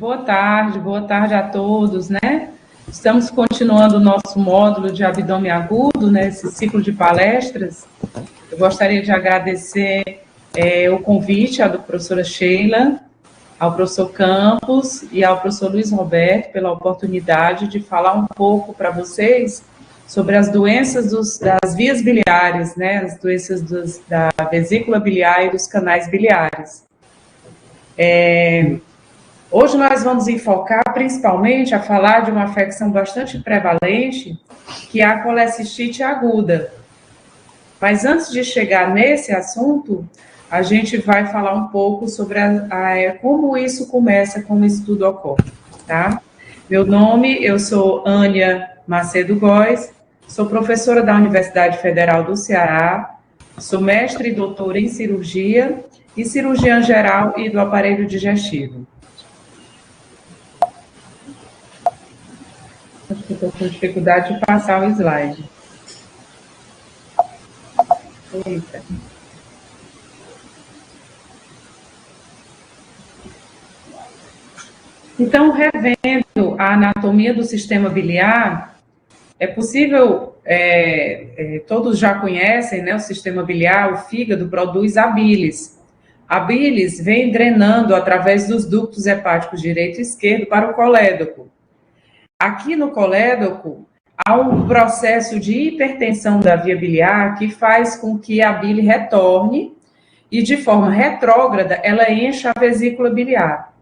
boa tarde a todos, né? Estamos continuando o nosso módulo de abdômen agudo, né? Esse ciclo de palestras. Eu gostaria de agradecer o convite à professora Sheila, ao professor Campos e ao professor Luiz Roberto pela oportunidade de falar um pouco para vocês sobre as doenças das vias biliares, né? As doenças da vesícula biliar e dos canais biliares. Hoje nós vamos enfocar principalmente a falar de uma afecção bastante prevalente, que é a colecistite aguda. Mas antes de chegar nesse assunto, a gente vai falar um pouco sobre como isso começa, como isso tudo ocorre, tá? Eu sou Ânia Macedo Góes, sou professora da Universidade Federal do Ceará, sou mestre e doutora em cirurgia e cirurgiã geral e do aparelho digestivo. Acho que estou com dificuldade de passar o slide. Eita. Então, revendo a anatomia do sistema biliar, é possível, todos já conhecem, né, o sistema biliar, o fígado produz a bilis. A bilis vem drenando através dos ductos hepáticos direito e esquerdo para o colédoco. Aqui no colédoco, há um processo de hipertensão da via biliar que faz com que a bile retorne e, de forma retrógrada, ela encha a vesícula biliar.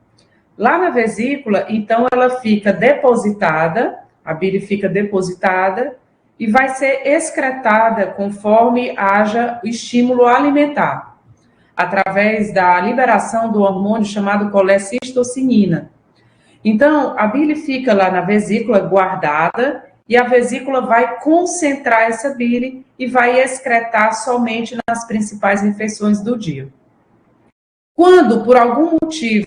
Lá na vesícula, então, ela fica depositada, a bile fica depositada e vai ser excretada conforme haja o estímulo alimentar, através da liberação do hormônio chamado colecistocinina. Então, a bile fica lá na vesícula guardada e a vesícula vai concentrar essa bile e vai excretar somente nas principais refeições do dia. Quando, por algum motivo,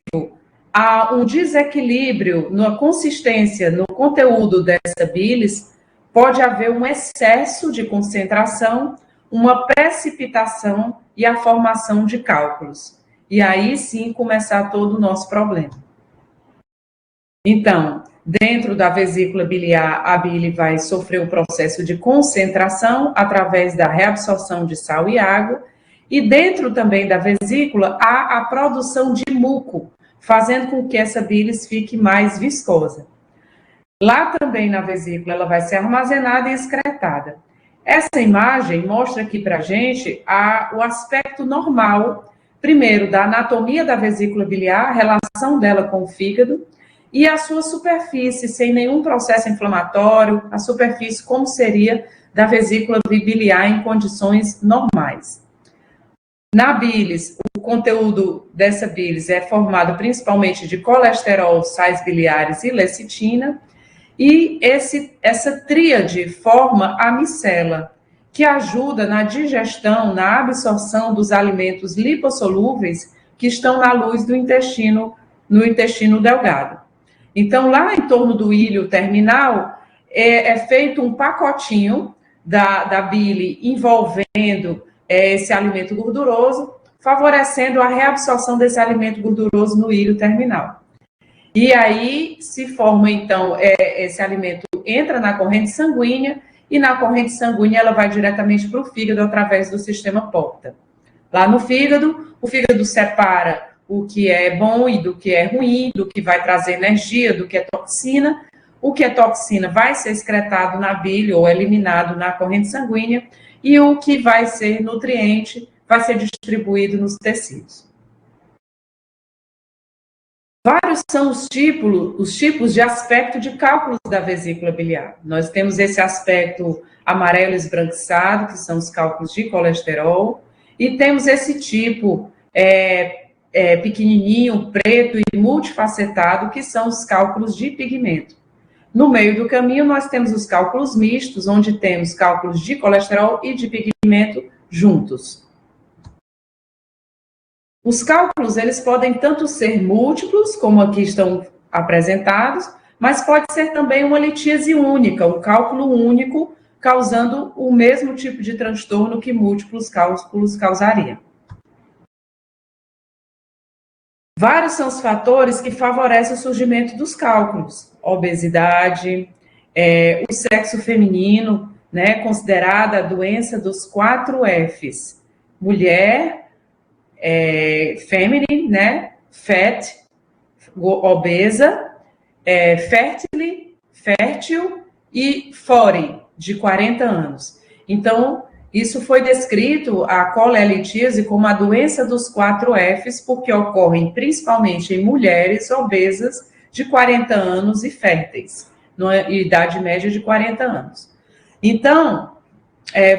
há um desequilíbrio na consistência, no conteúdo dessa bilis, pode haver um excesso de concentração, uma precipitação e a formação de cálculos. E aí sim começar todo o nosso problema. Então, dentro da vesícula biliar, a bile vai sofrer o processo de concentração através da reabsorção de sal e água, e dentro também da vesícula há a produção de muco, fazendo com que essa bilis fique mais viscosa. Lá também na vesícula ela vai ser armazenada e excretada. Essa imagem mostra aqui para a gente o aspecto normal, primeiro, da anatomia da vesícula biliar, a relação dela com o fígado, e a sua superfície, sem nenhum processo inflamatório, a superfície como seria da vesícula biliar em condições normais. Na bilis, o conteúdo dessa bilis é formado principalmente de colesterol, sais biliares e lecitina, e essa tríade forma a micela, que ajuda na digestão, na absorção dos alimentos lipossolúveis que estão na luz do intestino, no intestino delgado. Então, lá em torno do íleo terminal, é feito um pacotinho da bile envolvendo esse alimento gorduroso, favorecendo a reabsorção desse alimento gorduroso no íleo terminal. E aí se forma, então, esse alimento entra na corrente sanguínea, e na corrente sanguínea ela vai diretamente para o fígado através do sistema porta. Lá no fígado, o fígado separa o que é bom e do que é ruim, do que vai trazer energia, do que é toxina. O que é toxina vai ser excretado na bile ou eliminado na corrente sanguínea, e o que vai ser nutriente vai ser distribuído nos tecidos. Vários são os tipos de aspecto de cálculos da vesícula biliar. Nós temos esse aspecto amarelo esbranquiçado, que são os cálculos de colesterol, e temos esse tipo pequenininho, preto e multifacetado, que são os cálculos de pigmento. No meio do caminho, nós temos os cálculos mistos, onde temos cálculos de colesterol e de pigmento juntos. Os cálculos, eles podem tanto ser múltiplos, como aqui estão apresentados, mas pode ser também uma litíase única, um cálculo único, causando o mesmo tipo de transtorno que múltiplos cálculos causariam. Vários são os fatores que favorecem o surgimento dos cálculos. Obesidade, o sexo feminino, né, considerada a doença dos 4 Fs. Mulher, feminine, né, fat, obesa, fértil e 40, de 40 anos. Então, isso foi descrito, a colelitíase, como a doença dos 4 Fs, porque ocorrem principalmente em mulheres obesas de 40 anos e férteis, na idade média de 40 anos. Então,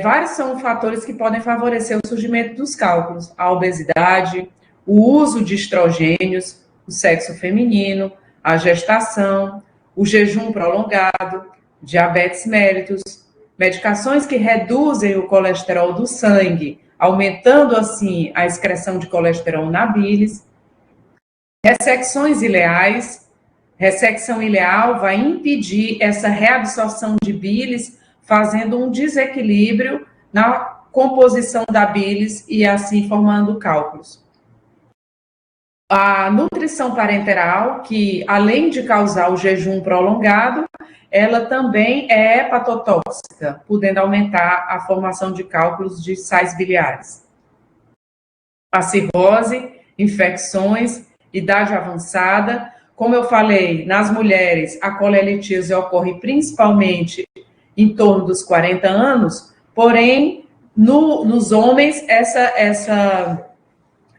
vários são fatores que podem favorecer o surgimento dos cálculos: a obesidade, o uso de estrogênios, o sexo feminino, a gestação, o jejum prolongado, diabetes mellitus, medicações que reduzem o colesterol do sangue, aumentando assim a excreção de colesterol na bilis, ressecções ileais. Ressecção ileal vai impedir essa reabsorção de bilis, fazendo um desequilíbrio na composição da bilis e assim formando cálculos. A nutrição parenteral, que além de causar o jejum prolongado, ela também é hepatotóxica, podendo aumentar a formação de cálculos de sais biliares. A cirrose, infecções, idade avançada. Como eu falei, nas mulheres, a colelitíase ocorre principalmente em torno dos 40 anos, porém, nos homens,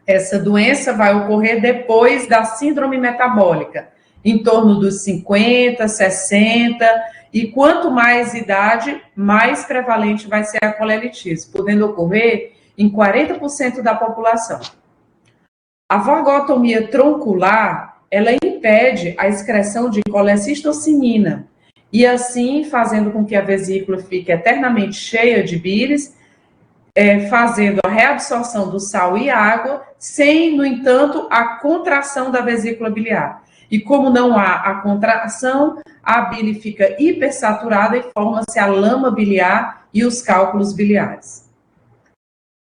essa doença vai ocorrer depois da síndrome metabólica, em torno dos 50, 60, e quanto mais idade, mais prevalente vai ser a colelitíase, podendo ocorrer em 40% da população. A vagotomia troncular, ela impede a excreção de colecistocinina, e assim fazendo com que a vesícula fique eternamente cheia de bilis, fazendo a reabsorção do sal e água, sem, no entanto, a contração da vesícula biliar. E como não há a contração, a bile fica hipersaturada e forma-se a lama biliar e os cálculos biliares.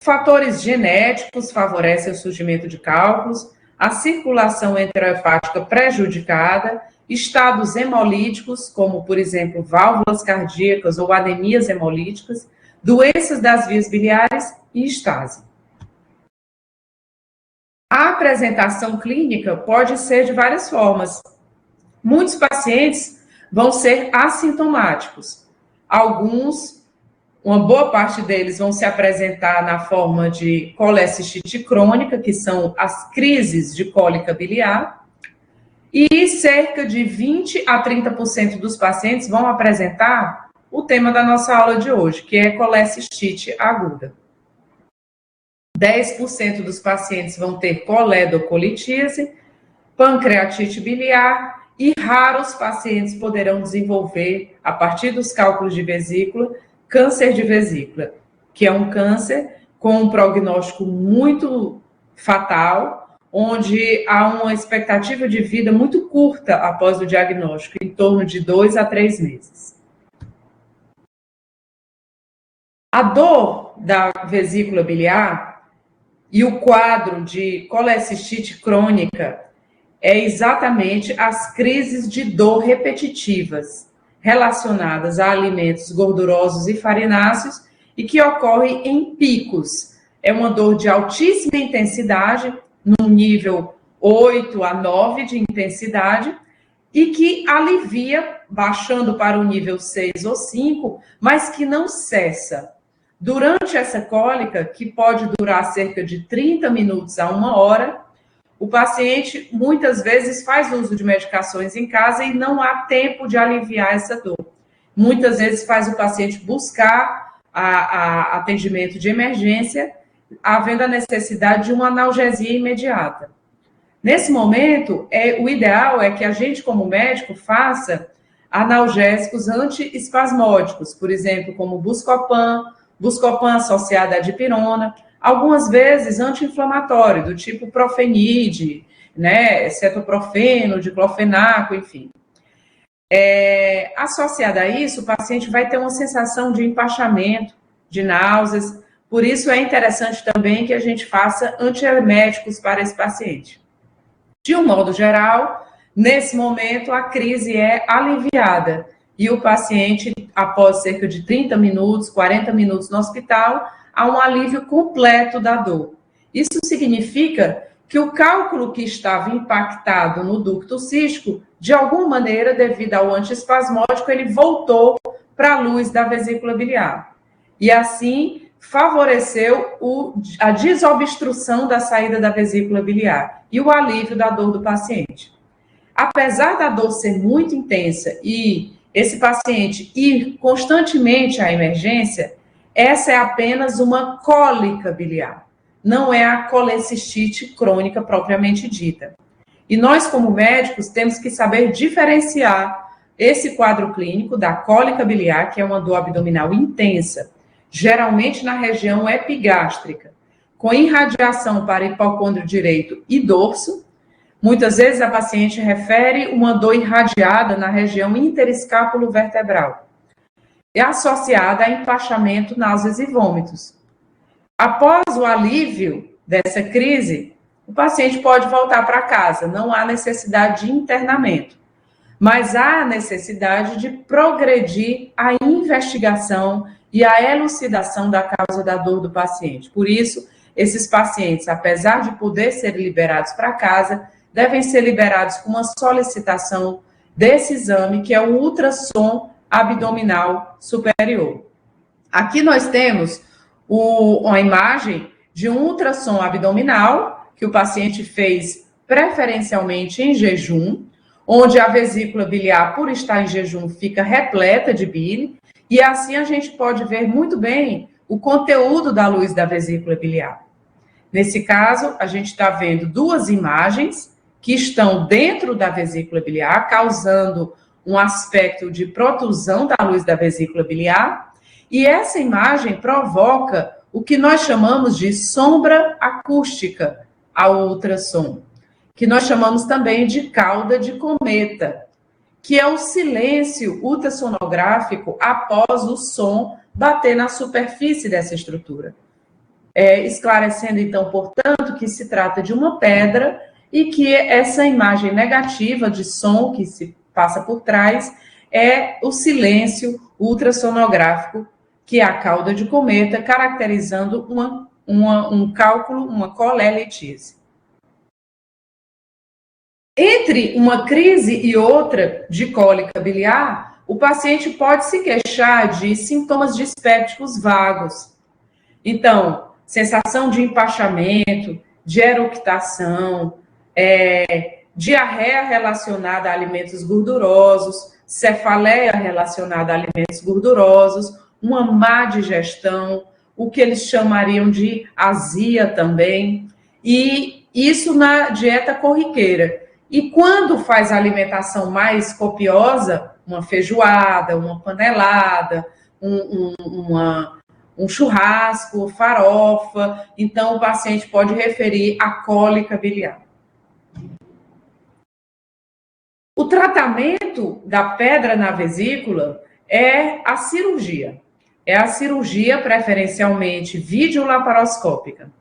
Fatores genéticos favorecem o surgimento de cálculos, a circulação enterohepática prejudicada, estados hemolíticos, como, por exemplo, válvulas cardíacas ou anemias hemolíticas, doenças das vias biliares e estase. A apresentação clínica pode ser de várias formas. Muitos pacientes vão ser assintomáticos. Alguns, uma boa parte deles, vão se apresentar na forma de colecistite crônica, que são as crises de cólica biliar, e cerca de 20 a 30% dos pacientes vão apresentar o tema da nossa aula de hoje, que é colecistite aguda. 10% dos pacientes vão ter coledocolitíase, pancreatite biliar, e raros pacientes poderão desenvolver, a partir dos cálculos de vesícula, câncer de vesícula, que é um câncer com um prognóstico muito fatal, onde há uma expectativa de vida muito curta após o diagnóstico, em torno de 2 a 3 meses. A dor da vesícula biliar e o quadro de colecistite crônica é exatamente as crises de dor repetitivas relacionadas a alimentos gordurosos e farináceos e que ocorrem em picos. É uma dor de altíssima intensidade, num nível 8 a 9 de intensidade, e que alivia, baixando para o nível 6 ou 5, mas que não cessa. Durante essa cólica, que pode durar cerca de 30 minutos a 1 hora, o paciente muitas vezes faz uso de medicações em casa e não há tempo de aliviar essa dor. Muitas vezes faz o paciente buscar atendimento de emergência, havendo a necessidade de uma analgesia imediata. Nesse momento, o ideal é que a gente, como médico, faça analgésicos antiespasmódicos, por exemplo, como Buscopan associada à dipirona, algumas vezes anti-inflamatório, do tipo Profenide, né, cetoprofeno, diclofenaco, enfim. Associada a isso, o paciente vai ter uma sensação de empachamento, de náuseas, por isso é interessante também que a gente faça antieméticos para esse paciente. De um modo geral, nesse momento, a crise é aliviada e o paciente, após cerca de 30 minutos, 40 minutos no hospital, há um alívio completo da dor. Isso significa que o cálculo que estava impactado no ducto cístico, de alguma maneira, devido ao antiespasmódico, ele voltou para a luz da vesícula biliar. E assim, favoreceu a desobstrução da saída da vesícula biliar e o alívio da dor do paciente. Apesar da dor ser muito intensa e esse paciente ir constantemente à emergência, essa é apenas uma cólica biliar, não é a colecistite crônica propriamente dita. E nós, como médicos, temos que saber diferenciar esse quadro clínico da cólica biliar, que é uma dor abdominal intensa, geralmente na região epigástrica, com irradiação para hipocôndrio direito e dorso. Muitas vezes a paciente refere uma dor irradiada na região interescápulo-vertebral, é associada a empachamento, náuseas e vômitos. Após o alívio dessa crise, o paciente pode voltar para casa, não há necessidade de internamento, mas há necessidade de progredir a investigação e a elucidação da causa da dor do paciente. Por isso, esses pacientes, apesar de poder ser liberados para casa, devem ser liberados com uma solicitação desse exame, que é o ultrassom abdominal superior. Aqui nós temos uma imagem de um ultrassom abdominal que o paciente fez preferencialmente em jejum, onde a vesícula biliar, por estar em jejum, fica repleta de bile, e assim a gente pode ver muito bem o conteúdo da luz da vesícula biliar. Nesse caso, a gente está vendo duas imagens que estão dentro da vesícula biliar, causando um aspecto de protusão da luz da vesícula biliar, e essa imagem provoca o que nós chamamos de sombra acústica ao ultrassom, que nós chamamos também de cauda de cometa, que é o silêncio ultrassonográfico após o som bater na superfície dessa estrutura. Esclarecendo, então, portanto, que se trata de uma pedra e que essa imagem negativa de som que se passa por trás é o silêncio ultrassonográfico, que é a cauda de cometa, caracterizando um cálculo, uma colelitise. Entre uma crise e outra de cólica biliar, o paciente pode se queixar de sintomas dispépticos vagos. Então, sensação de empachamento, de eructação, diarreia relacionada a alimentos gordurosos, cefaleia relacionada a alimentos gordurosos, uma má digestão, o que eles chamariam de azia também, e isso na dieta corriqueira. E quando faz a alimentação mais copiosa, uma feijoada, uma panelada, um churrasco, farofa, então o paciente pode referir a cólica biliar. O tratamento da pedra na vesícula é a cirurgia. É a cirurgia preferencialmente videolaparoscópica.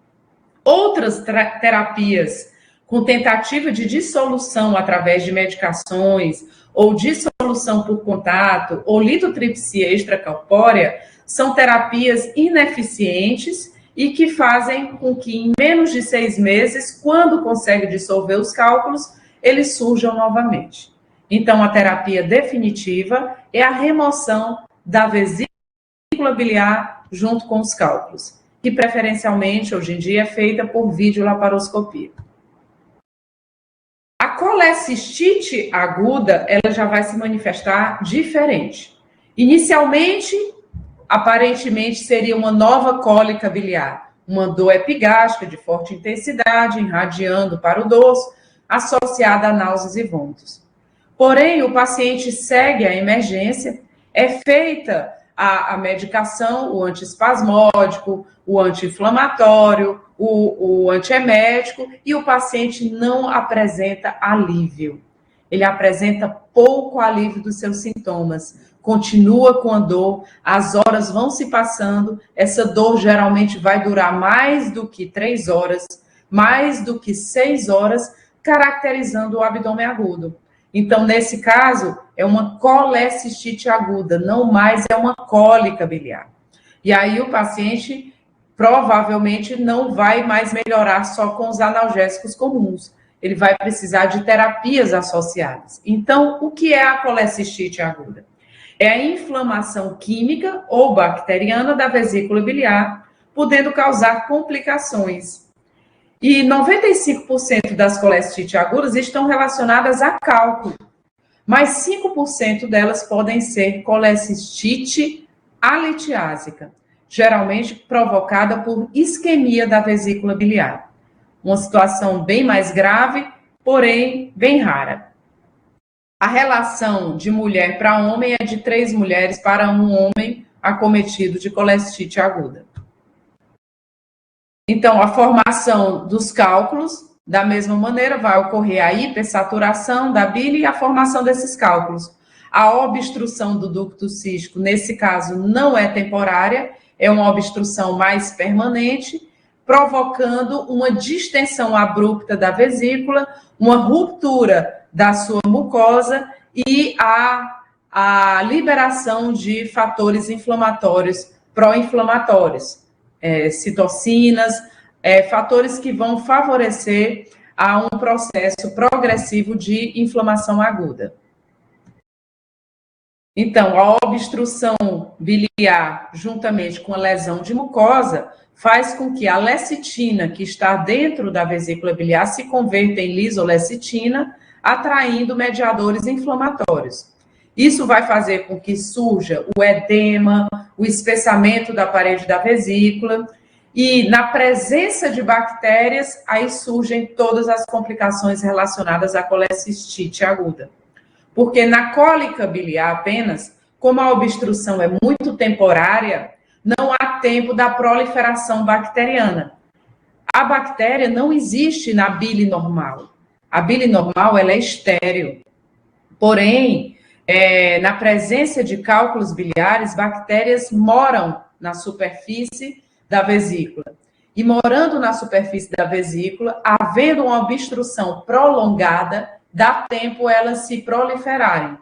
Outras terapias com tentativa de dissolução através de medicações ou dissolução por contato ou litotripsia extracorpórea são terapias ineficientes e que fazem com que em menos de 6 meses, quando consegue dissolver os cálculos, eles surjam novamente. Então, a terapia definitiva é a remoção da vesícula biliar junto com os cálculos, que preferencialmente, hoje em dia, é feita por videolaparoscopia. A colecistite aguda, ela já vai se manifestar diferente. Inicialmente, aparentemente, seria uma nova cólica biliar, uma dor epigástrica de forte intensidade, irradiando para o dorso, associada a náuseas e vômitos. Porém, o paciente segue a emergência, é feita a medicação, o antiespasmódico, o anti-inflamatório, o antiemético, e o paciente não apresenta alívio. Ele apresenta pouco alívio dos seus sintomas, continua com a dor, as horas vão se passando, essa dor geralmente vai durar mais do que 3 horas, mais do que 6 horas, caracterizando o abdômen agudo. Então, nesse caso, é uma colecistite aguda, não mais é uma cólica biliar. E aí o paciente provavelmente não vai mais melhorar só com os analgésicos comuns. Ele vai precisar de terapias associadas. Então, o que é a colecistite aguda? É a inflamação química ou bacteriana da vesícula biliar, podendo causar complicações. E 95% das colecistites agudas estão relacionadas a cálculo, mas 5% delas podem ser colecistite alitiásica, geralmente provocada por isquemia da vesícula biliar. Uma situação bem mais grave, porém bem rara. A relação de mulher para homem é de 3 mulheres para um homem acometido de colecistite aguda. Então, a formação dos cálculos, da mesma maneira, vai ocorrer a hipersaturação da bile e a formação desses cálculos. A obstrução do ducto cístico, nesse caso, não é temporária, é uma obstrução mais permanente, provocando uma distensão abrupta da vesícula, uma ruptura da sua mucosa e a liberação de fatores inflamatórios, pró-inflamatórios, citocinas, fatores que vão favorecer a um processo progressivo de inflamação aguda. Então, a obstrução biliar, juntamente com a lesão de mucosa, faz com que a lecitina, que está dentro da vesícula biliar, se converta em lisolecitina, atraindo mediadores inflamatórios. Isso vai fazer com que surja o edema, o espessamento da parede da vesícula, e na presença de bactérias, aí surgem todas as complicações relacionadas à colecistite aguda. Porque na cólica biliar apenas, como a obstrução é muito temporária, não há tempo da proliferação bacteriana. A bactéria não existe na bile normal. A bile normal, ela é estéril. Porém, na presença de cálculos biliares, bactérias moram na superfície da vesícula. E morando na superfície da vesícula, havendo uma obstrução prolongada, dá tempo elas se proliferarem.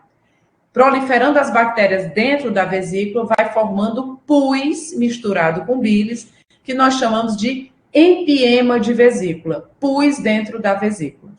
Proliferando as bactérias dentro da vesícula, vai formando pus misturado com bilis, que nós chamamos de empiema de vesícula, pus dentro da vesícula.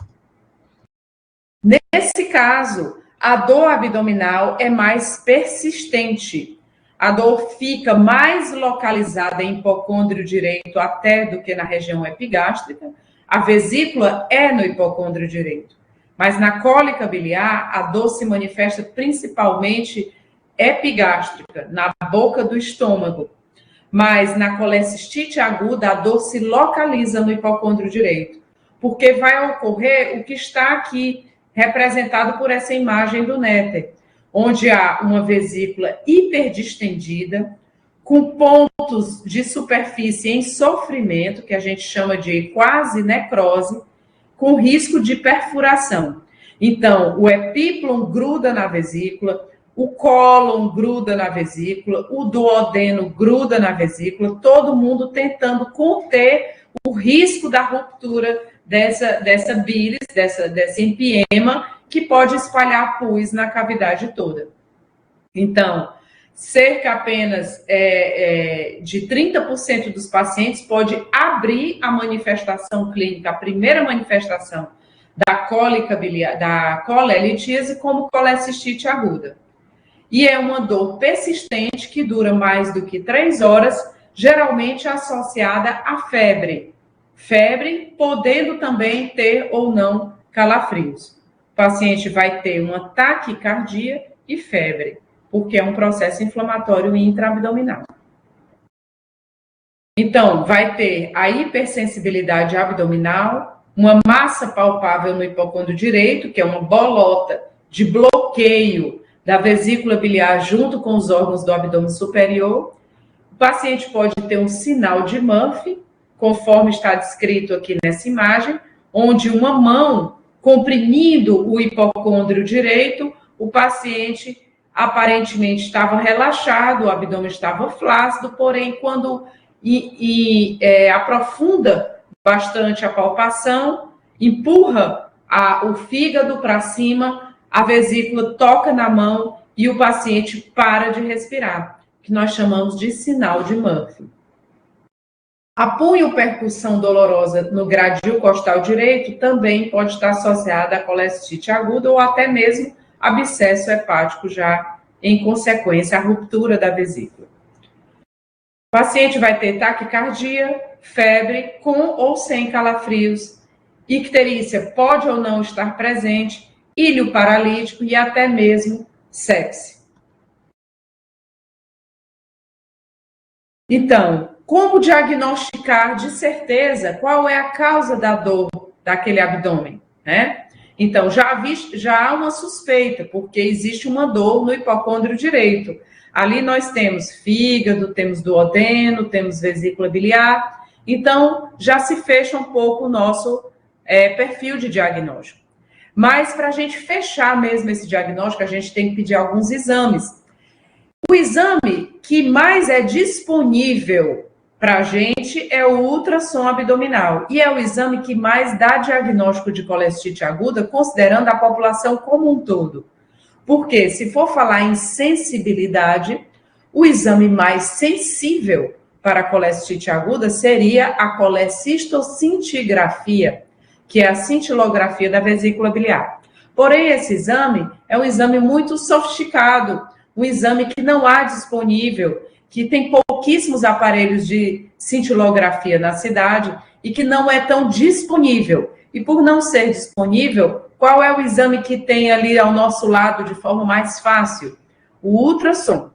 Nesse caso, a dor abdominal é mais persistente. A dor fica mais localizada em hipocôndrio direito até do que na região epigástrica. A vesícula é no hipocôndrio direito. Mas na cólica biliar, a dor se manifesta principalmente epigástrica, na boca do estômago. Mas na colecistite aguda, a dor se localiza no hipocôndrio direito, porque vai ocorrer o que está aqui representado por essa imagem do Netter, onde há uma vesícula hiperdistendida, com pontos de superfície em sofrimento, que a gente chama de quase necrose, com risco de perfuração. Então, o epíplon gruda na vesícula, o cólon gruda na vesícula, o duodeno gruda na vesícula, todo mundo tentando conter o risco da ruptura dessa bilis, desse empiema, que pode espalhar pus na cavidade toda. Então, cerca apenas de 30% dos pacientes pode abrir a manifestação clínica, a primeira manifestação da cólica biliar, da colelitíase, como colecistite aguda. E é uma dor persistente que dura mais do que 3 horas, geralmente associada à febre. Febre, podendo também ter ou não calafrios. O paciente vai ter uma taquicardia e febre, porque é um processo inflamatório intraabdominal. Então, vai ter a hipersensibilidade abdominal, uma massa palpável no hipocôndrio direito, que é uma bolota de bloqueio da vesícula biliar junto com os órgãos do abdômen superior. O paciente pode ter um sinal de Murphy, conforme está descrito aqui nessa imagem, onde uma mão comprimindo o hipocôndrio direito, o paciente aparentemente estava relaxado, o abdômen estava flácido, porém, quando aprofunda bastante a palpação, empurra o fígado para cima, a vesícula toca na mão e o paciente para de respirar, que nós chamamos de sinal de Murphy. A punho-percussão dolorosa no gradil costal direito também pode estar associada a colestite aguda ou até mesmo abscesso hepático, já em consequência à ruptura da vesícula. O paciente vai ter taquicardia, febre, com ou sem calafrios, icterícia pode ou não estar presente, íleo paralítico e até mesmo sepse. Então, como diagnosticar de certeza qual é a causa da dor daquele abdômen, né? Então, já há uma suspeita, porque existe uma dor no hipocôndrio direito. Ali nós temos fígado, temos duodeno, temos vesícula biliar. Então, já se fecha um pouco o nosso perfil de diagnóstico. Mas, para a gente fechar mesmo esse diagnóstico, a gente tem que pedir alguns exames. O exame que mais é disponível para a gente é o ultrassom abdominal. E é o exame que mais dá diagnóstico de colestite aguda, considerando a população como um todo. Porque, se for falar em sensibilidade, o exame mais sensível para a colestite aguda seria a colecistocintigrafia, que é a cintilografia da vesícula biliar. Porém, esse exame é um exame muito sofisticado, um exame que não há disponível, que tem pouquíssimos aparelhos de cintilografia na cidade e que não é tão disponível. E por não ser disponível, qual é o exame que tem ali ao nosso lado de forma mais fácil? O ultrassom.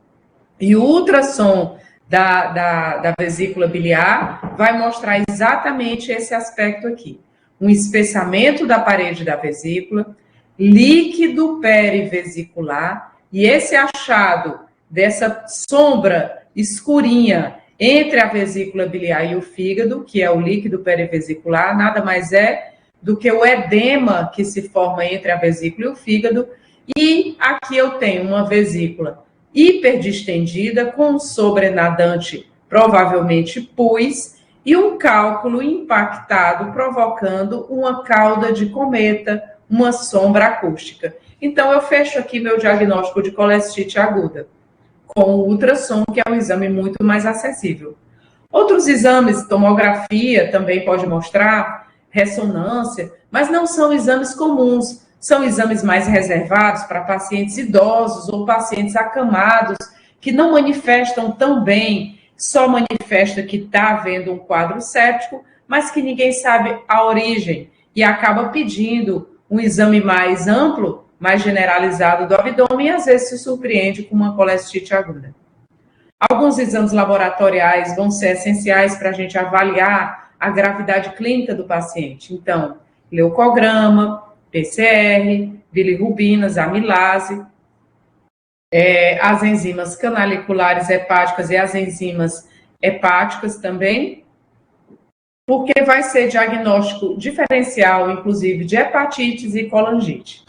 E o ultrassom da vesícula biliar vai mostrar exatamente esse aspecto aqui. Um espessamento da parede da vesícula, líquido perivesicular, e esse achado dessa sombra escurinha entre a vesícula biliar e o fígado, que é o líquido perivesicular, nada mais é do que o edema que se forma entre a vesícula e o fígado. E aqui eu tenho uma vesícula hiperdistendida com um sobrenadante, provavelmente pus, e um cálculo impactado, provocando uma cauda de cometa, uma sombra acústica. Então, eu fecho aqui meu diagnóstico de colestite aguda, com o ultrassom, que é um exame muito mais acessível. Outros exames, tomografia também pode mostrar, ressonância, mas não são exames comuns, são exames mais reservados para pacientes idosos ou pacientes acamados, que não manifestam tão bem, só manifesta que está havendo um quadro séptico, mas que ninguém sabe a origem, e acaba pedindo um exame mais amplo, mais generalizado do abdômen, e às vezes se surpreende com uma colestite aguda. Alguns exames laboratoriais vão ser essenciais para a gente avaliar a gravidade clínica do paciente. Então, leucograma, PCR, bilirrubinas, amilase, as enzimas canaliculares hepáticas e as enzimas hepáticas também, porque vai ser diagnóstico diferencial, inclusive, de hepatites e colangite.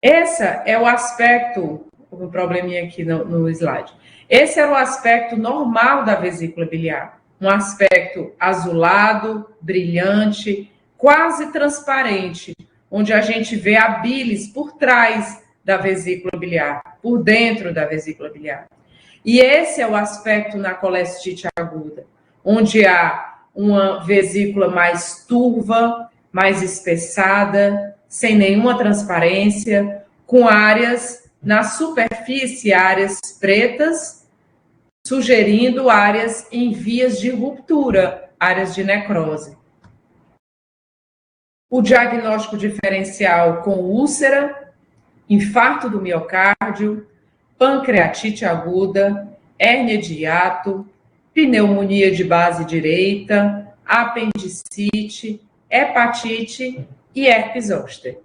Esse é o aspecto, um probleminha aqui no slide. Esse era o aspecto normal da vesícula biliar. Um aspecto azulado, brilhante, quase transparente, onde a gente vê a bilis por trás da vesícula biliar, por dentro da vesícula biliar. E esse é o aspecto na colestite aguda, onde há uma vesícula mais turva, mais espessada, sem nenhuma transparência, com áreas na superfície, áreas pretas, sugerindo áreas em vias de ruptura, áreas de necrose. O diagnóstico diferencial com úlcera, infarto do miocárdio, pancreatite aguda, hérnia de hiato, pneumonia de base direita, apendicite, hepatite e herpes zoster.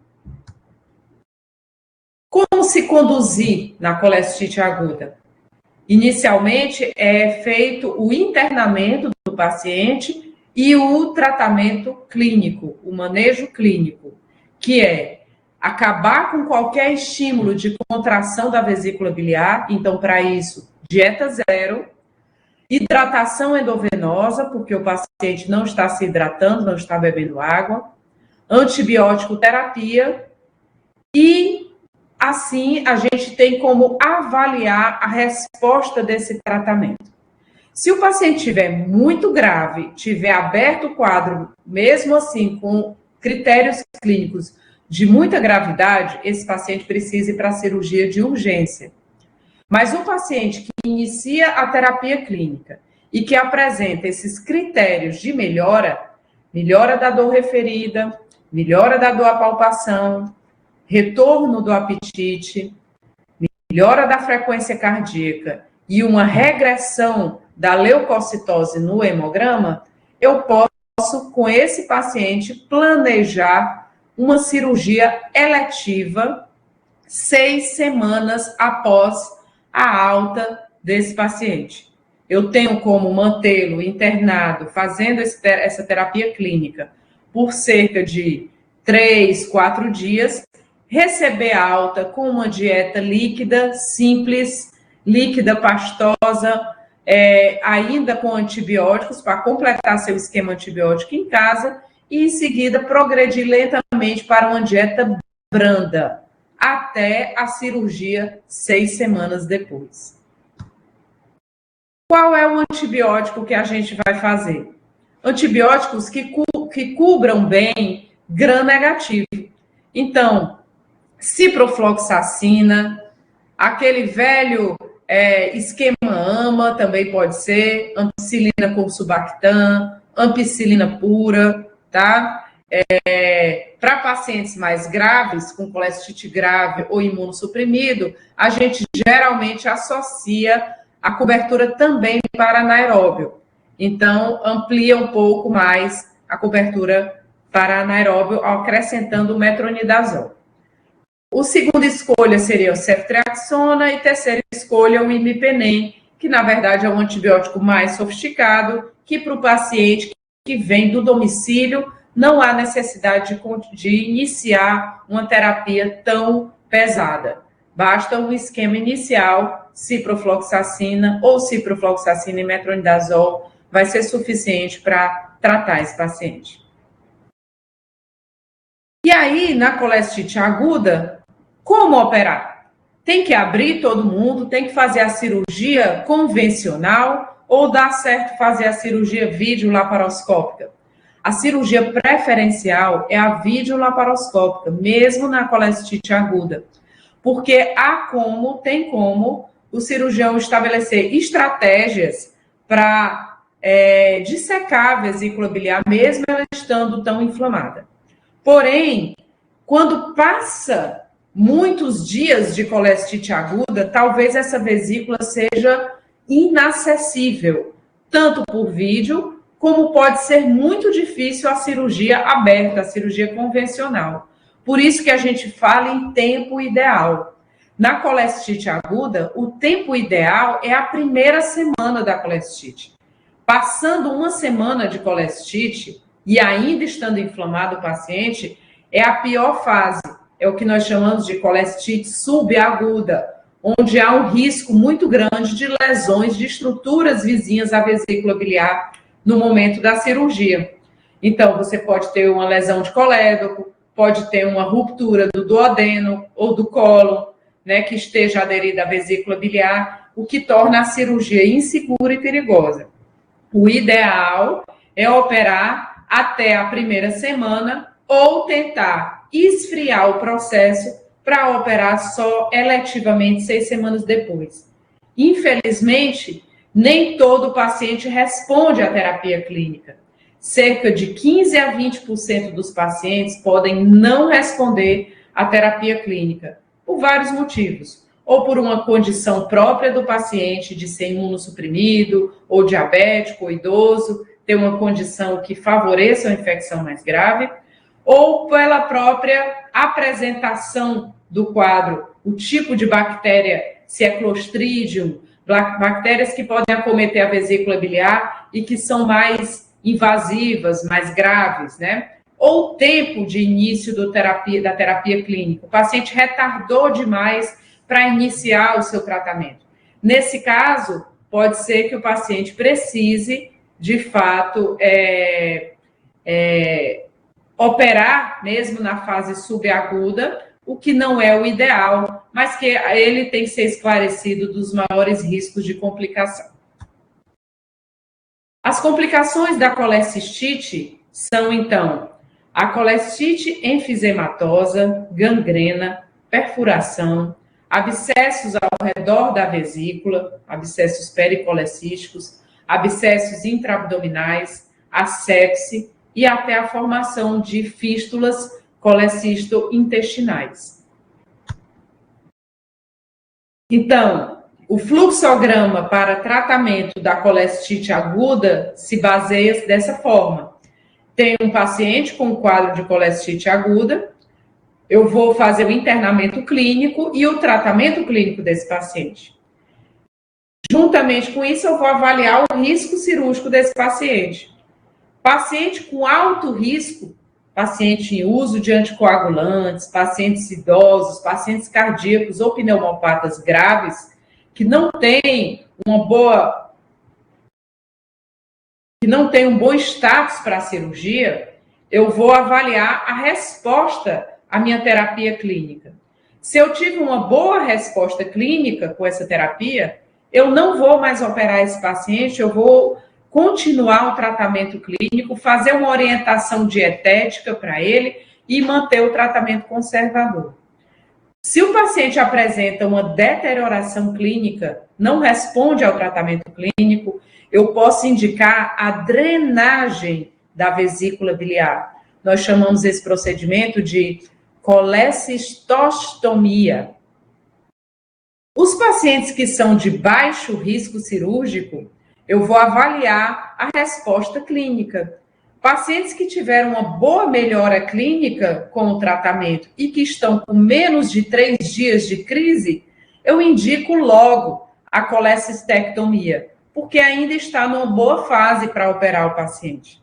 Como se conduzir na colestite aguda? Inicialmente, é feito o internamento do paciente e o tratamento clínico, o manejo clínico, que é acabar com qualquer estímulo de contração da vesícula biliar. Então, para isso, dieta zero, hidratação endovenosa, porque o paciente não está se hidratando, não está bebendo água, antibiótico terapia, e assim a gente tem como avaliar a resposta desse tratamento. Se o paciente estiver muito grave, tiver aberto o quadro, mesmo assim com critérios clínicos de muita gravidade, esse paciente precisa ir para a cirurgia de urgência. Mas um paciente que inicia a terapia clínica e que apresenta esses critérios de melhora, melhora da dor referida, melhora da dor à palpação, retorno do apetite, melhora da frequência cardíaca e uma regressão da leucocitose no hemograma, eu posso, com esse paciente, planejar uma cirurgia eletiva 6 semanas após a alta desse paciente. Eu tenho como mantê-lo internado, fazendo essa terapia clínica por cerca de 3, 4 dias, receber alta com uma dieta líquida, simples, líquida, pastosa, ainda com antibióticos, para completar seu esquema antibiótico em casa, e em seguida progredir lentamente para uma dieta branda, até a cirurgia 6 semanas depois. Qual é o antibiótico que a gente vai fazer? Antibióticos que cubram bem gram-negativo. Então, ciprofloxacina, aquele velho esquema AMA também pode ser, ampicilina com sulbactam, ampicilina pura, tá? Para pacientes mais graves, com colestite grave ou imunossuprimido, a gente geralmente associa a cobertura também para anaeróbio. Então, amplia um pouco mais a cobertura para anaeróbio, acrescentando o metronidazol. O segunda escolha seria o ceftriaxona e terceira escolha o imipenem, que na verdade é um antibiótico mais sofisticado, que para o paciente que vem do domicílio não há necessidade de iniciar uma terapia tão pesada. Basta um esquema inicial, ciprofloxacina ou ciprofloxacina e metronidazol, vai ser suficiente para tratar esse paciente. E aí, na colestite aguda, como operar? Tem que abrir todo mundo, tem que fazer a cirurgia convencional ou dá certo fazer a cirurgia videolaparoscópica? A cirurgia preferencial é a videolaparoscópica, mesmo na colestite aguda, porque tem como o cirurgião estabelecer estratégias para dissecar a vesícula biliar, mesmo ela estando tão inflamada. Porém, quando passa muitos dias de colestite aguda, talvez essa vesícula seja inacessível, tanto por vídeo, como pode ser muito difícil a cirurgia aberta, a cirurgia convencional. Por isso que a gente fala em tempo ideal. Na colestite aguda, o tempo ideal é a primeira semana da colestite. Passando uma semana de colestite e ainda estando inflamado o paciente, é a pior fase. É o que nós chamamos de colestite subaguda, onde há um risco muito grande de lesões de estruturas vizinhas à vesícula biliar no momento da cirurgia. Então, você pode ter uma lesão de colédoco, pode ter uma ruptura do duodeno ou do cólon, né, que esteja aderida à vesícula biliar, o que torna a cirurgia insegura e perigosa. O ideal é operar até a primeira semana ou tentar esfriar o processo para operar só eletivamente 6 semanas depois. Infelizmente, nem todo paciente responde à terapia clínica. Cerca de 15 a 20% dos pacientes podem não responder à terapia clínica, por vários motivos. Ou por uma condição própria do paciente de ser imunossuprimido, ou diabético, ou idoso, ter uma condição que favoreça uma infecção mais grave, ou pela própria apresentação do quadro, o tipo de bactéria, se é Clostridium, bactérias que podem acometer a vesícula biliar e que são mais invasivas, mais graves, né? Ou tempo de início da terapia clínica. O paciente retardou demais para iniciar o seu tratamento. Nesse caso, pode ser que o paciente precise, de fato, operar mesmo na fase subaguda, o que não é o ideal, mas que ele tem que ser esclarecido dos maiores riscos de complicação. As complicações da colecistite são, então, a colecistite enfisematosa, gangrena, perfuração, abscessos ao redor da vesícula, abscessos pericolecísticos, abscessos intraabdominais, asepse e até a formação de fístulas colecisto-intestinais. Então, o fluxograma para tratamento da colecistite aguda se baseia dessa forma. Tem um paciente com quadro de colecistite aguda, eu vou fazer o internamento clínico e o tratamento clínico desse paciente. Juntamente com isso, eu vou avaliar o risco cirúrgico desse paciente. Paciente com alto risco, paciente em uso de anticoagulantes, pacientes idosos, pacientes cardíacos ou pneumopatas graves, que não têm um bom status para a cirurgia, eu vou avaliar a resposta à minha terapia clínica. Se eu tive uma boa resposta clínica com essa terapia, eu não vou mais operar esse paciente, eu vou continuar o tratamento clínico, fazer uma orientação dietética para ele e manter o tratamento conservador. Se o paciente apresenta uma deterioração clínica, não responde ao tratamento clínico, eu posso indicar a drenagem da vesícula biliar. Nós chamamos esse procedimento de colecistostomia. Os pacientes que são de baixo risco cirúrgico, eu vou avaliar a resposta clínica. Pacientes que tiveram uma boa melhora clínica com o tratamento e que estão com menos de 3 dias de crise, eu indico logo a colecistectomia, porque ainda está numa boa fase para operar o paciente.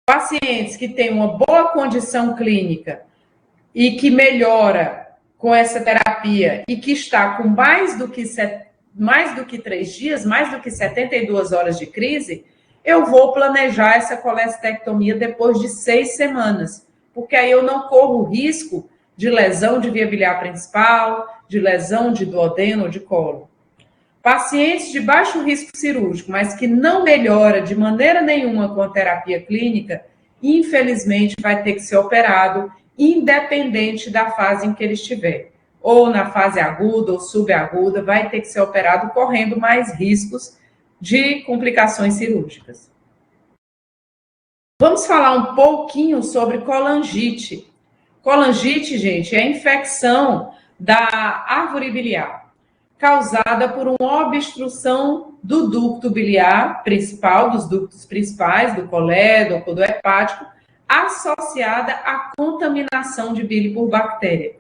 Pacientes que têm uma boa condição clínica e que melhora com essa terapia e que está com mais do que 3 dias, mais do que 72 horas de crise, eu vou planejar essa colecistectomia depois de 6 semanas, porque aí eu não corro risco de lesão de via biliar principal, de lesão de duodeno ou de colo. Pacientes de baixo risco cirúrgico, mas que não melhora de maneira nenhuma com a terapia clínica, infelizmente vai ter que ser operado, independente da fase em que ele estiver. Ou na fase aguda ou subaguda, vai ter que ser operado correndo mais riscos de complicações cirúrgicas. Vamos falar um pouquinho sobre colangite. Colangite, gente, é a infecção da árvore biliar, causada por uma obstrução do ducto biliar principal, dos ductos principais, do colédoco, do hepático, associada à contaminação de bile por bactéria.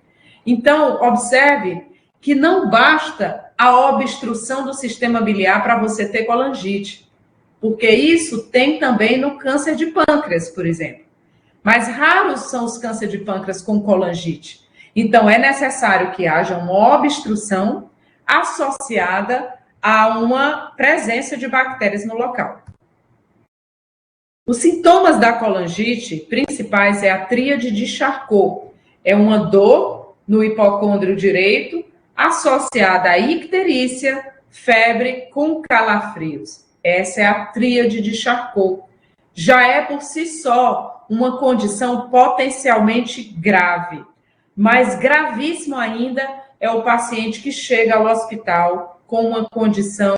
Então, observe que não basta a obstrução do sistema biliar para você ter colangite, porque isso tem também no câncer de pâncreas, por exemplo. Mas raros são os cânceres de pâncreas com colangite. Então, é necessário que haja uma obstrução associada a uma presença de bactérias no local. Os sintomas da colangite principais é a tríade de Charcot. É uma dor no hipocôndrio direito associada à icterícia, febre com calafrios. Essa é a tríade de Charcot. Já é por si só uma condição potencialmente grave, mas gravíssimo ainda é o paciente que chega ao hospital com uma condição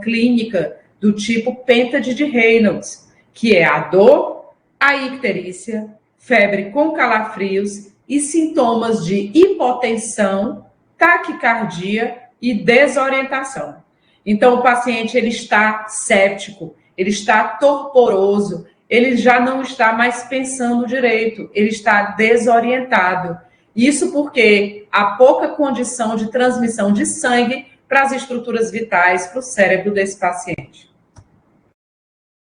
clínica do tipo pêntade de Reynolds, que é a dor, a icterícia, febre com calafrios e sintomas de hipotensão, taquicardia e desorientação. Então, o paciente ele está séptico, ele está torporoso, ele já não está mais pensando direito, ele está desorientado. Isso porque há pouca condição de transmissão de sangue para as estruturas vitais, para o cérebro desse paciente.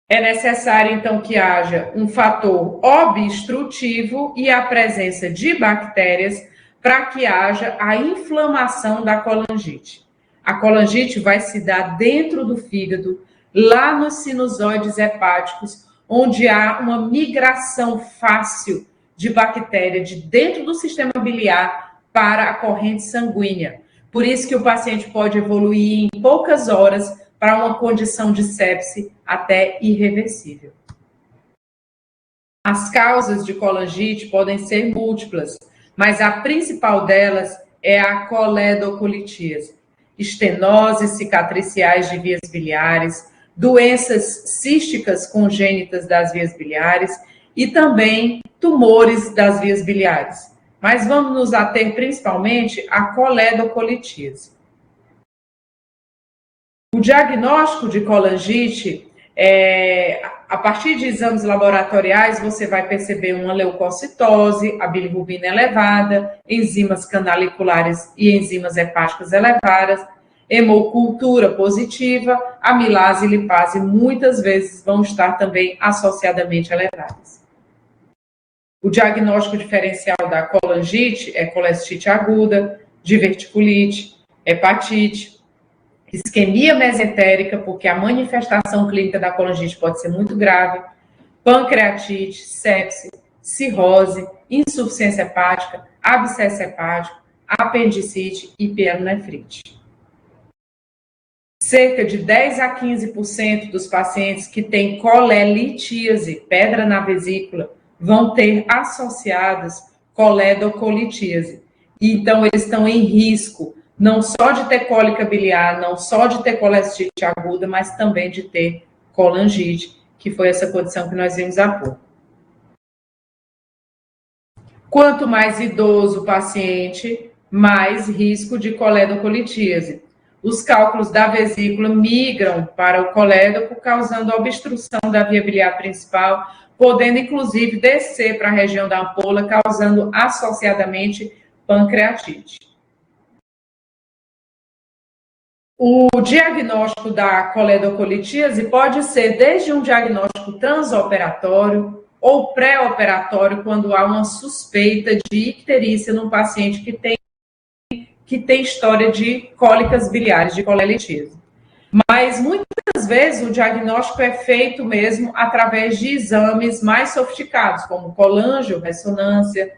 É necessário, então, que haja um fator obstrutivo e a presença de bactérias para que haja a inflamação da colangite. A colangite vai se dar dentro do fígado, lá nos sinusoides hepáticos, onde há uma migração fácil de bactéria de dentro do sistema biliar para a corrente sanguínea. Por isso que o paciente pode evoluir em poucas horas para uma condição de sepse até irreversível. As causas de colangite podem ser múltiplas, mas a principal delas é a coledocolitíase, estenoses cicatriciais de vias biliares, doenças císticas congênitas das vias biliares e também tumores das vias biliares. Mas vamos nos ater principalmente à coledocolitíase. O diagnóstico de colangite, a partir de exames laboratoriais, você vai perceber uma leucocitose, a bilirrubina elevada, enzimas canaliculares e enzimas hepáticas elevadas, hemocultura positiva, amilase e lipase muitas vezes vão estar também associadamente elevadas. O diagnóstico diferencial da colangite é colestite aguda, diverticulite, hepatite, isquemia mesentérica, porque a manifestação clínica da colangite pode ser muito grave, pancreatite, sepse, cirrose, insuficiência hepática, abscesso hepático, apendicite e pielonefrite. Cerca de 10 a 15% dos pacientes que têm colelitíase, pedra na vesícula, vão ter associadas coledocolitíase. Então, eles estão em risco não só de ter cólica biliar, não só de ter colestite aguda, mas também de ter colangite, que foi essa condição que nós vimos há pouco. Quanto mais idoso o paciente, mais risco de coledocolitíase. Os cálculos da vesícula migram para o colédoco, causando obstrução da via biliar principal, podendo inclusive descer para a região da ampola, causando associadamente pancreatite. O diagnóstico da coledocolitíase pode ser desde um diagnóstico transoperatório ou pré-operatório, quando há uma suspeita de icterícia num paciente que tem história de cólicas biliares, de colelitíase. Mas muitas vezes o diagnóstico é feito mesmo através de exames mais sofisticados, como colangio, ressonância,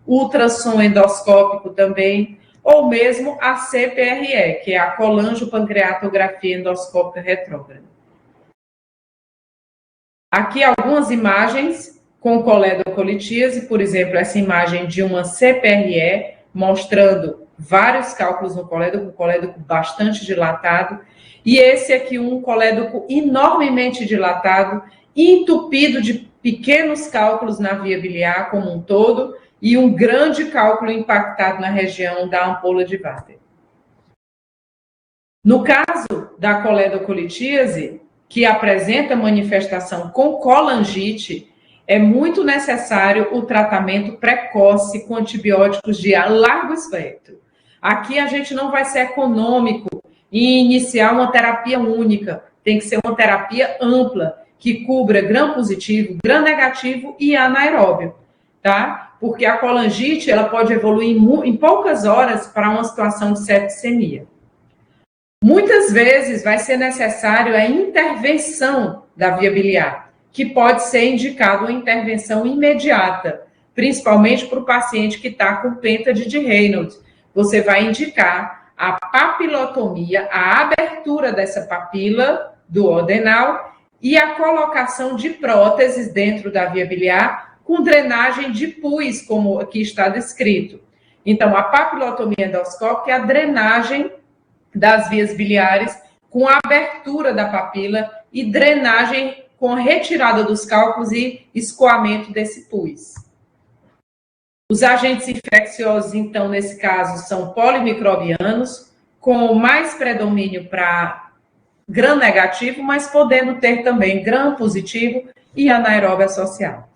ultrassom endoscópico também, ou mesmo a CPRE, que é a colangiopancreatografia endoscópica retrógrada. Aqui algumas imagens com coledocolitíase, por exemplo, essa imagem de uma CPRE, mostrando vários cálculos no colédoco, um colédoco bastante dilatado, e esse aqui um colédoco enormemente dilatado, entupido de pequenos cálculos na via biliar como um todo, e um grande cálculo impactado na região da ampola de Vater. No caso da coledocolitíase, que apresenta manifestação com colangite, é muito necessário o tratamento precoce com antibióticos de largo espectro. Aqui a gente não vai ser econômico em iniciar uma terapia única, tem que ser uma terapia ampla, que cubra gram positivo, gram negativo e anaeróbio, tá? Porque a colangite, ela pode evoluir em poucas horas para uma situação de septicemia. Muitas vezes vai ser necessário a intervenção da via biliar, que pode ser indicado uma intervenção imediata, principalmente para o paciente que está com pêntade de Reynolds. Você vai indicar a papilotomia, a abertura dessa papila do adenal e a colocação de próteses dentro da via biliar com drenagem de pus, como aqui está descrito. Então, a papilotomia endoscópica é a drenagem das vias biliares com a abertura da papila e drenagem com a retirada dos cálculos e escoamento desse pus. Os agentes infecciosos, então, nesse caso, são polimicrobianos, com mais predomínio para gram negativo, mas podendo ter também gram positivo e anaeróbio associado.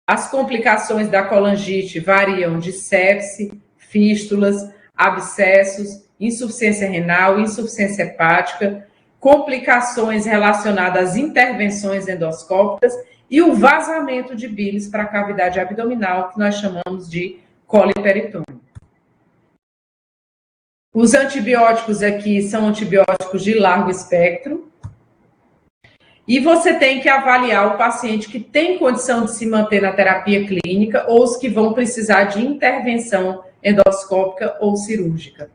As complicações da colangite variam de sepse, fístulas, abscessos, insuficiência renal, insuficiência hepática, complicações relacionadas às intervenções endoscópicas e o vazamento de bilis para a cavidade abdominal, que nós chamamos de coliperitônio. Os antibióticos aqui são antibióticos de largo espectro. E você tem que avaliar o paciente que tem condição de se manter na terapia clínica ou os que vão precisar de intervenção endoscópica ou cirúrgica.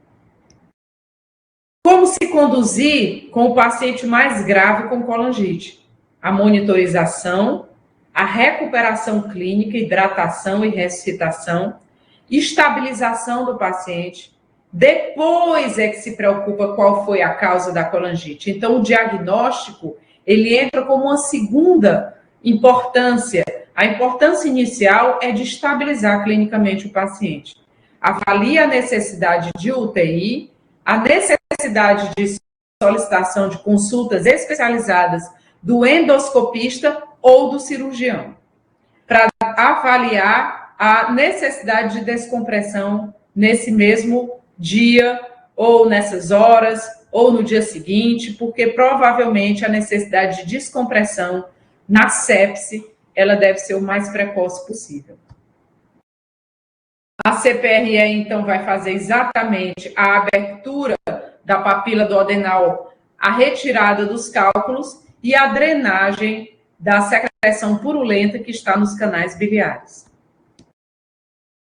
Como se conduzir com o paciente mais grave com colangite? A monitorização, a recuperação clínica, hidratação e ressuscitação, estabilização do paciente. Depois é que se preocupa qual foi a causa da colangite. Então, o diagnóstico, ele entra como uma segunda importância. A importância inicial é de estabilizar clinicamente o paciente. Avalia a necessidade de UTI, a necessidade de solicitação de consultas especializadas do endoscopista ou do cirurgião, para avaliar a necessidade de descompressão nesse mesmo dia, ou nessas horas, ou no dia seguinte, porque provavelmente a necessidade de descompressão na sepse, ela deve ser o mais precoce possível. A CPRE, então, vai fazer exatamente a abertura da papila do adenal, a retirada dos cálculos e a drenagem da secreção purulenta que está nos canais biliares.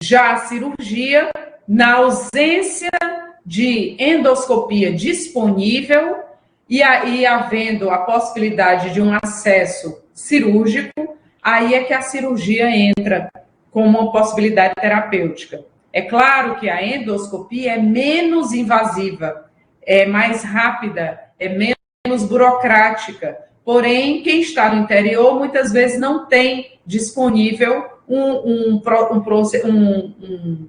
Já a cirurgia, na ausência de endoscopia disponível e havendo a possibilidade de um acesso cirúrgico, aí é que a cirurgia entra como uma possibilidade terapêutica. É claro que a endoscopia é menos invasiva, é mais rápida, é menos burocrática. Porém, quem está no interior muitas vezes não tem disponível um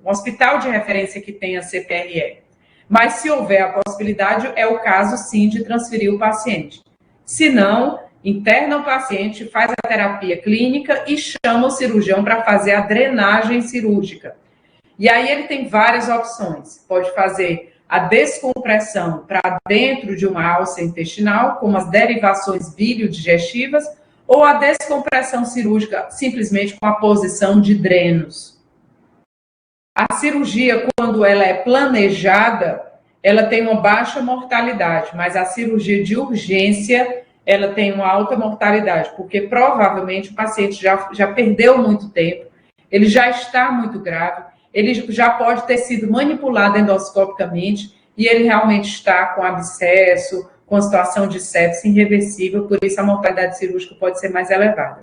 hospital de referência que tenha CPRE. Mas se houver a possibilidade, é o caso sim de transferir o paciente. Se não, interna o paciente, faz a terapia clínica e chama o cirurgião para fazer a drenagem cirúrgica. E aí ele tem várias opções. Pode fazer a descompressão para dentro de uma alça intestinal, como as derivações biliodigestivas, ou a descompressão cirúrgica simplesmente com a posição de drenos. A cirurgia, quando ela é planejada, ela tem uma baixa mortalidade, mas a cirurgia de urgência, ela tem uma alta mortalidade, porque provavelmente o paciente já perdeu muito tempo, ele já está muito grave, ele já pode ter sido manipulado endoscopicamente e ele realmente está com abscesso, com situação de sepse irreversível, por isso a mortalidade cirúrgica pode ser mais elevada.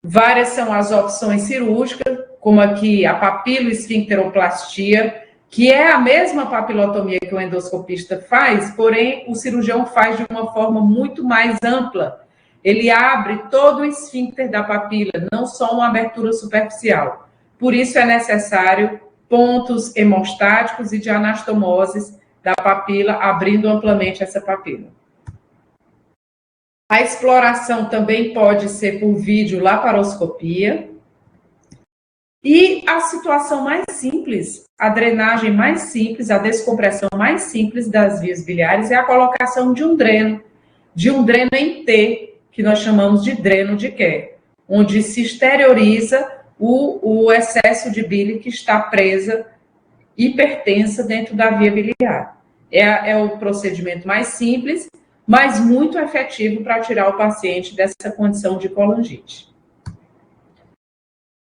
Várias são as opções cirúrgicas, como aqui a papiloesfincteroplastia, que é a mesma papilotomia que o endoscopista faz, porém o cirurgião faz de uma forma muito mais ampla. Ele abre todo o esfíncter da papila, não só uma abertura superficial. Por isso é necessário pontos hemostáticos e de anastomoses da papila, abrindo amplamente essa papila. A exploração também pode ser por videolaparoscopia. E a situação mais simples, a drenagem mais simples, a descompressão mais simples das vias biliares é a colocação de um dreno em T, que nós chamamos de dreno de Kerr, onde se exterioriza o excesso de bile que está presa, hipertensa dentro da via biliar. É o procedimento mais simples, mas muito efetivo para tirar o paciente dessa condição de colangite.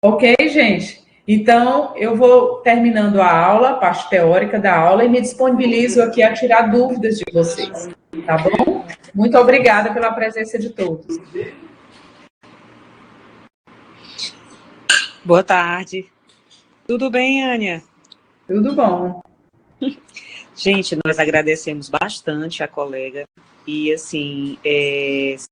Ok, gente? Então, eu vou terminando a aula, a parte teórica da aula, e me disponibilizo aqui a tirar dúvidas de vocês, tá bom? Muito obrigada pela presença de todos. Boa tarde. Tudo bem, Ania? Tudo bom. Gente, nós agradecemos bastante a colega e, assim,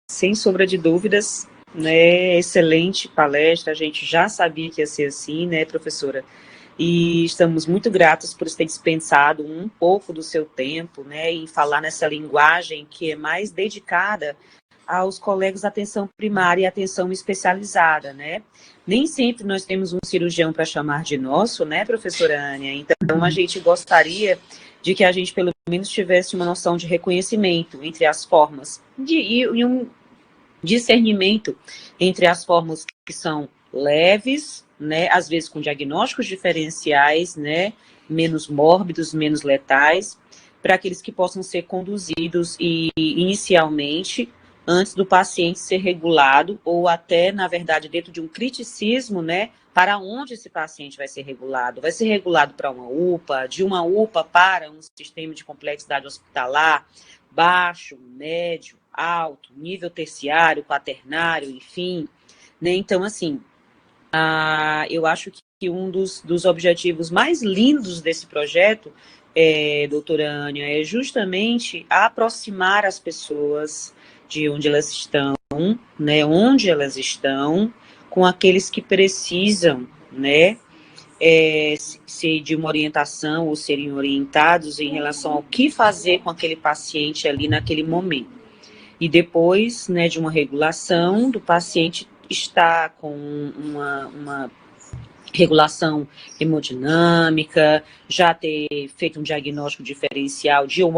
sem sombra de dúvidas, né, excelente palestra, a gente já sabia que ia ser assim, né, professora? E estamos muito gratos por ter dispensado um pouco do seu tempo, né, em falar nessa linguagem que é mais dedicada aos colegas da atenção primária e atenção especializada, né? Nem sempre nós temos um cirurgião para chamar de nosso, né, professora Ania? Então, a gente gostaria de que a gente, pelo menos, tivesse uma noção de reconhecimento entre as formas e um discernimento entre as formas que são leves, né, às vezes com diagnósticos diferenciais, né, menos mórbidos, menos letais, para aqueles que possam ser conduzidos e inicialmente antes do paciente ser regulado, ou até, na verdade, dentro de um criticismo, né, para onde esse paciente vai ser regulado. Vai ser regulado para uma UPA, de uma UPA para um sistema de complexidade hospitalar, baixo, médio, alto, nível terciário, quaternário, enfim, né? Então, assim, eu acho que um dos objetivos mais lindos desse projeto, doutora Ania, é justamente aproximar as pessoas de onde elas estão, né, com aqueles que precisam, né, se de uma orientação ou serem orientados em relação ao que fazer com aquele paciente ali naquele momento. E depois, né, de uma regulação, do paciente estar com uma regulação hemodinâmica, já ter feito um diagnóstico diferencial de ou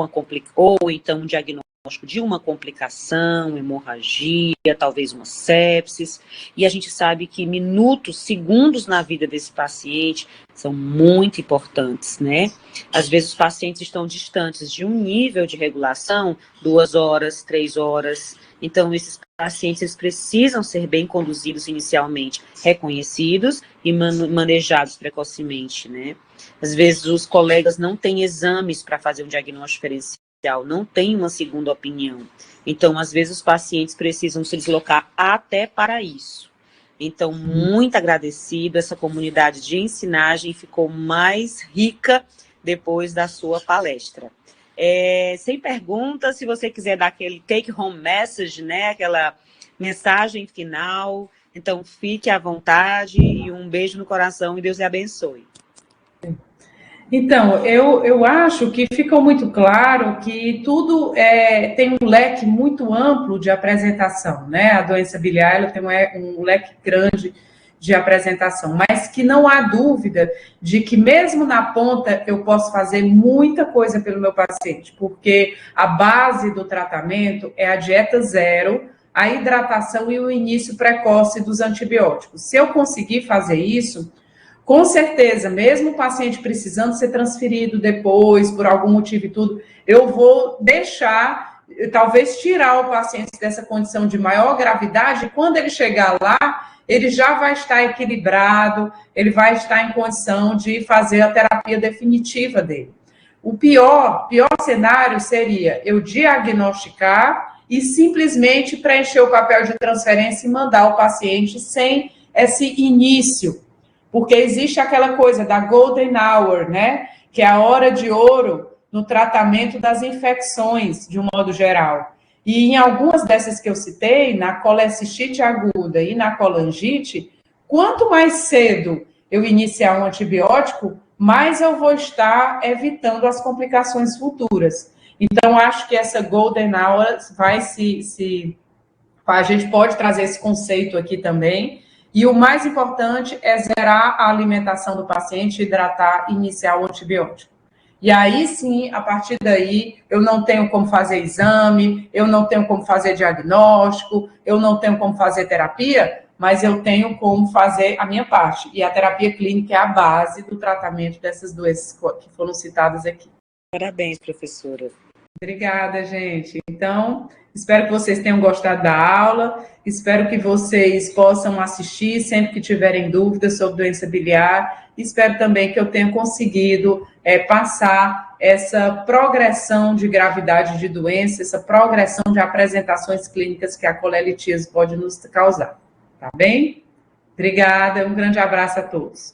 então um diagnóstico de uma complicação, hemorragia, talvez uma sepsis, e a gente sabe que minutos, segundos na vida desse paciente são muito importantes, né? Às vezes os pacientes estão distantes de um nível de regulação, 2 horas, 3 horas, então esses pacientes eles precisam ser bem conduzidos inicialmente, reconhecidos e manejados precocemente, né? Às vezes os colegas não têm exames para fazer um diagnóstico diferencial, não tem uma segunda opinião. Então, às vezes, os pacientes precisam se deslocar até para isso. Então, muito agradecido, essa comunidade de ensinagem ficou mais rica depois da sua palestra. Sem perguntas, se você quiser dar aquele take-home message, né, aquela mensagem final, então fique à vontade e um beijo no coração e Deus lhe abençoe. Então, eu acho que ficou muito claro que tudo tem um leque muito amplo de apresentação, né? A doença biliar tem um leque grande de apresentação, mas que não há dúvida de que mesmo na ponta eu posso fazer muita coisa pelo meu paciente, porque a base do tratamento é a dieta zero, a hidratação e o início precoce dos antibióticos. Se eu conseguir fazer isso, com certeza, mesmo o paciente precisando ser transferido depois, por algum motivo e tudo, eu vou deixar, talvez tirar o paciente dessa condição de maior gravidade, e quando ele chegar lá, ele já vai estar equilibrado, ele vai estar em condição de fazer a terapia definitiva dele. O pior cenário seria eu diagnosticar e simplesmente preencher o papel de transferência e mandar o paciente sem esse início. Porque existe aquela coisa da golden hour, né? Que é a hora de ouro no tratamento das infecções, de um modo geral. E em algumas dessas que eu citei, na colecistite aguda e na colangite, quanto mais cedo eu iniciar um antibiótico, mais eu vou estar evitando as complicações futuras. Então, acho que essa golden hour vai a gente pode trazer esse conceito aqui também. E o mais importante é zerar a alimentação do paciente, hidratar e iniciar o antibiótico. E aí sim, a partir daí, eu não tenho como fazer exame, eu não tenho como fazer diagnóstico, eu não tenho como fazer terapia, mas eu tenho como fazer a minha parte. E a terapia clínica é a base do tratamento dessas doenças que foram citadas aqui. Parabéns, professora. Obrigada, gente. Então, espero que vocês tenham gostado da aula, espero que vocês possam assistir sempre que tiverem dúvidas sobre doença biliar, espero também que eu tenha conseguido passar essa progressão de gravidade de doença, essa progressão de apresentações clínicas que a colelitíase pode nos causar, tá bem? Obrigada, um grande abraço a todos.